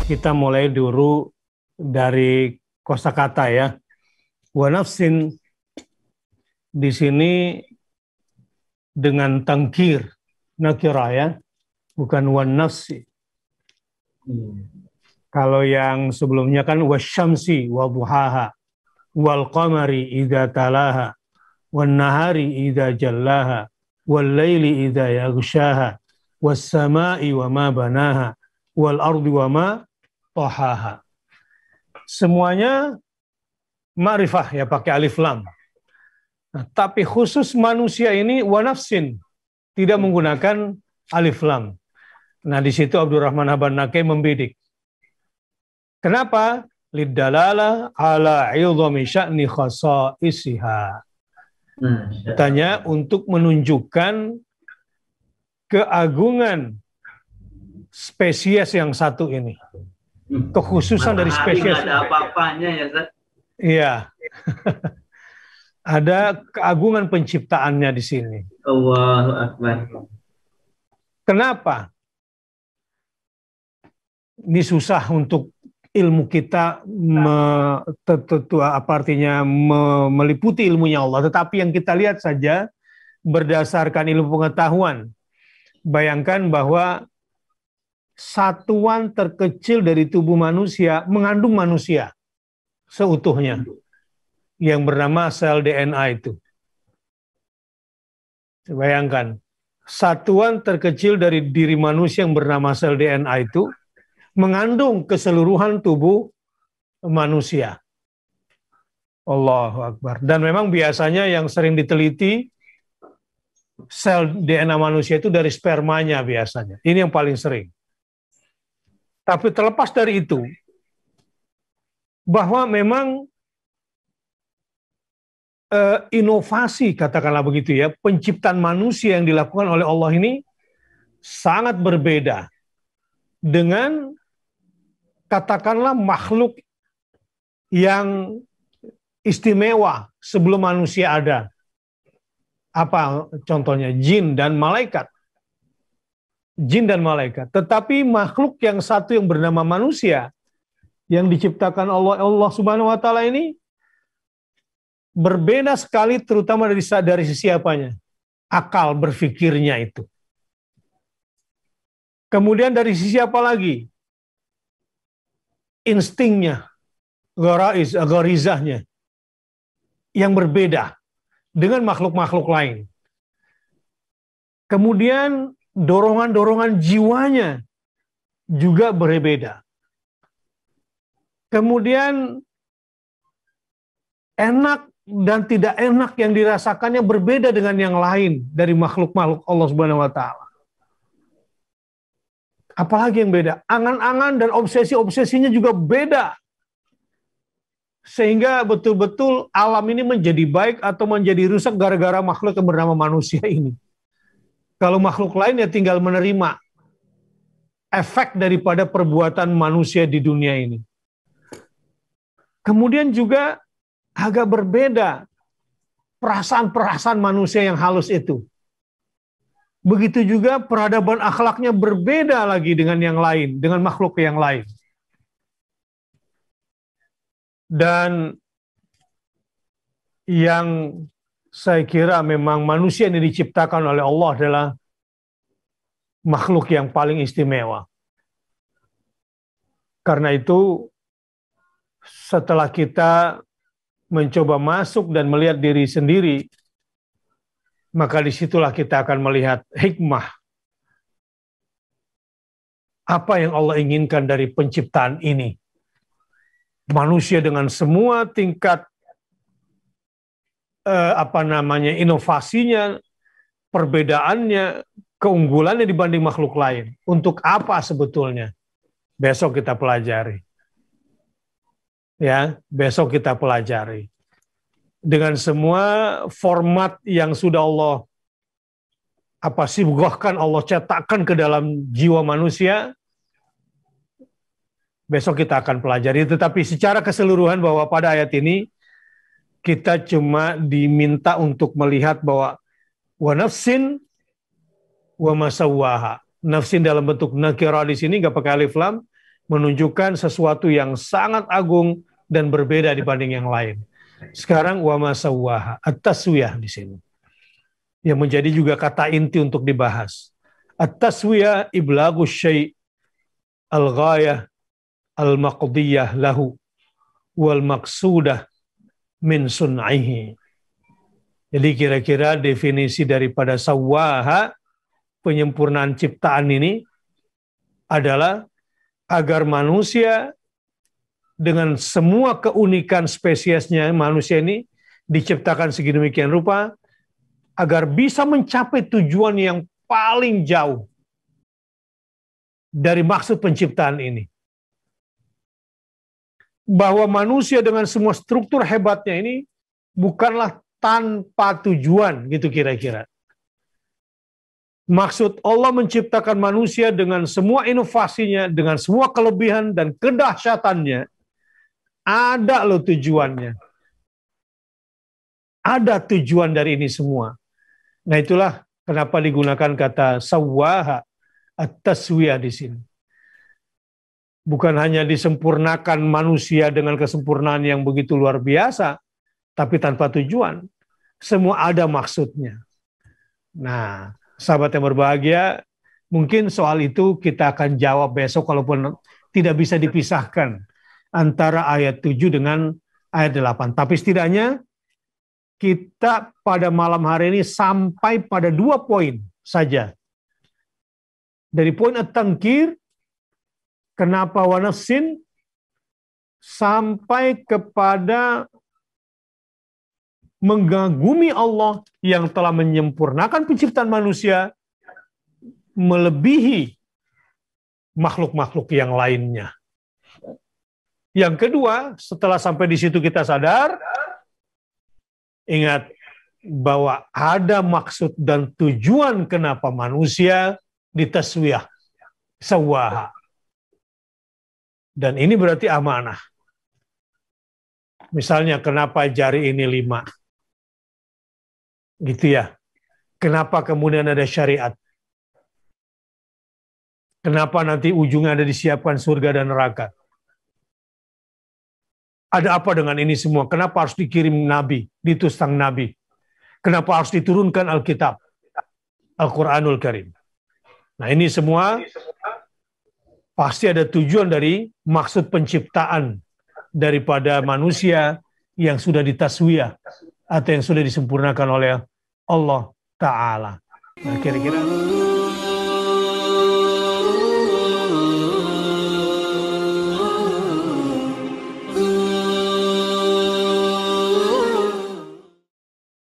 Kita mulai dulu dari kosakata ya. Wa nafsin di sini dengan tangkir nakirah ya, bukan wan nafsi. Kalau yang sebelumnya kan wasyamsi wa duhaha wal qamari idza talaha wan nahari idza jallaha wal laili idza yaghshaha was samai wa ma banaha wal ardi wa ma tahaha. Semuanya ma'rifah ya, pakai alif lam. Nah, tapi khusus manusia ini wa nafsin, tidak menggunakan alif lam. Nah, di situ Abdurrahman Habannaqi membidik. Kenapa? Lidalala ala 'idhami sya'ni khasaisiha. Tanya untuk menunjukkan keagungan spesies yang satu ini. Kekhususan dari spesies. Ada apa-apanya ya, Ustaz? Iya. Ada keagungan penciptaannya di sini. Allahu Akbar. Kenapa? Ini susah untuk ilmu kita meliputi ilmunya Allah. Tetapi yang kita lihat saja berdasarkan ilmu pengetahuan. Bayangkan bahwa satuan terkecil dari tubuh manusia mengandung manusia seutuhnya, yang bernama sel DNA itu. Bayangkan, satuan terkecil dari diri manusia yang bernama sel DNA itu mengandung keseluruhan tubuh manusia. Allahu Akbar. Dan memang biasanya yang sering diteliti sel DNA manusia itu dari spermanya biasanya. Ini yang paling sering. Tapi terlepas dari itu, bahwa memang inovasi, katakanlah begitu ya, penciptaan manusia yang dilakukan oleh Allah ini sangat berbeda dengan katakanlah makhluk yang istimewa sebelum manusia ada. Apa contohnya? Jin dan malaikat. Jin dan malaikat. Tetapi makhluk yang satu yang bernama manusia yang diciptakan Allah Subhanahu wa taala ini berbeda sekali, terutama dari sisi apanya? Akal berfikirnya itu. Kemudian dari sisi apa lagi? Instingnya, gharizahnya yang berbeda dengan makhluk-makhluk lain. Kemudian dorongan-dorongan jiwanya juga berbeda. Kemudian enak dan tidak enak yang dirasakannya berbeda dengan yang lain dari makhluk-makhluk Allah Subhanahu wa taala. Apalagi yang beda? Angan-angan dan obsesi-obsesinya juga beda. Sehingga betul-betul alam ini menjadi baik atau menjadi rusak gara-gara makhluk yang bernama manusia ini. Kalau makhluk lain ya tinggal menerima efek daripada perbuatan manusia di dunia ini. Kemudian juga agak berbeda perasaan-perasaan manusia yang halus itu. Begitu juga peradaban akhlaknya berbeda lagi dengan yang lain, dengan makhluk yang lain. Dan yang saya kira memang manusia yang diciptakan oleh Allah adalah makhluk yang paling istimewa. Karena itu, setelah kita mencoba masuk dan melihat diri sendiri, maka disitulah kita akan melihat hikmah. Apa yang Allah inginkan dari penciptaan ini. Manusia dengan semua tingkat inovasinya, perbedaannya, keunggulannya dibanding makhluk lain. Untuk apa sebetulnya? Besok kita pelajari. Ya, besok kita pelajari. Dengan semua format yang sudah Allah sibghahkan, Allah cetakkan ke dalam jiwa manusia, besok kita akan pelajari. Tetapi secara keseluruhan bahwa pada ayat ini kita cuma diminta untuk melihat bahwa wa nafsin wa ma sawwaha. Nafsin dalam bentuk nakirah di sini nggak pakai alif lam, menunjukkan sesuatu yang sangat agung dan berbeda dibanding yang lain. Sekarang wa ma sawwaha, at-taswiyah di sini. Yang menjadi juga kata inti untuk dibahas. At-taswiyah iblagu syai' al-ghayah al-maqdiyah lahu wal maqsudah min sun'ihi. Jadi kira-kira definisi daripada sawwaha, penyempurnaan ciptaan ini adalah agar manusia dengan semua keunikan spesiesnya, manusia ini diciptakan sedemikian rupa agar bisa mencapai tujuan yang paling jauh dari maksud penciptaan ini. Bahwa manusia dengan semua struktur hebatnya ini bukanlah tanpa tujuan, gitu kira-kira. Maksud Allah menciptakan manusia dengan semua inovasinya, dengan semua kelebihan dan kedahsyatannya, ada loh tujuannya. Ada tujuan dari ini semua. Nah itulah kenapa digunakan kata sawwaha, at-taswiyah di sini. Bukan hanya disempurnakan manusia dengan kesempurnaan yang begitu luar biasa, tapi tanpa tujuan. Semua ada maksudnya. Nah, sahabat yang berbahagia, mungkin soal itu kita akan jawab besok kalaupun tidak bisa dipisahkan antara ayat 7 dengan ayat 8. Tapi setidaknya kita pada malam hari ini sampai pada 2 poin saja. Dari poin at-tankir, kenapa wa nafsin, sampai kepada mengagumi Allah yang telah menyempurnakan penciptaan manusia melebihi makhluk-makhluk yang lainnya. Yang kedua, setelah sampai di situ kita sadar, ingat bahwa ada maksud dan tujuan kenapa manusia ditaswiyah, sawwaha. Dan ini berarti amanah. Misalnya kenapa jari ini 5? Gitu ya. Kenapa kemudian ada syariat? Kenapa nanti ujungnya ada disiapkan surga dan neraka? Ada apa dengan ini semua? Kenapa harus dikirim nabi, diutus sang nabi? Kenapa harus diturunkan Alkitab, Al-Quranul Karim? Nah ini semua pasti ada tujuan dari maksud penciptaan daripada manusia yang sudah ditaswiyah atau yang sudah disempurnakan oleh Allah Ta'ala. Nah kira-kira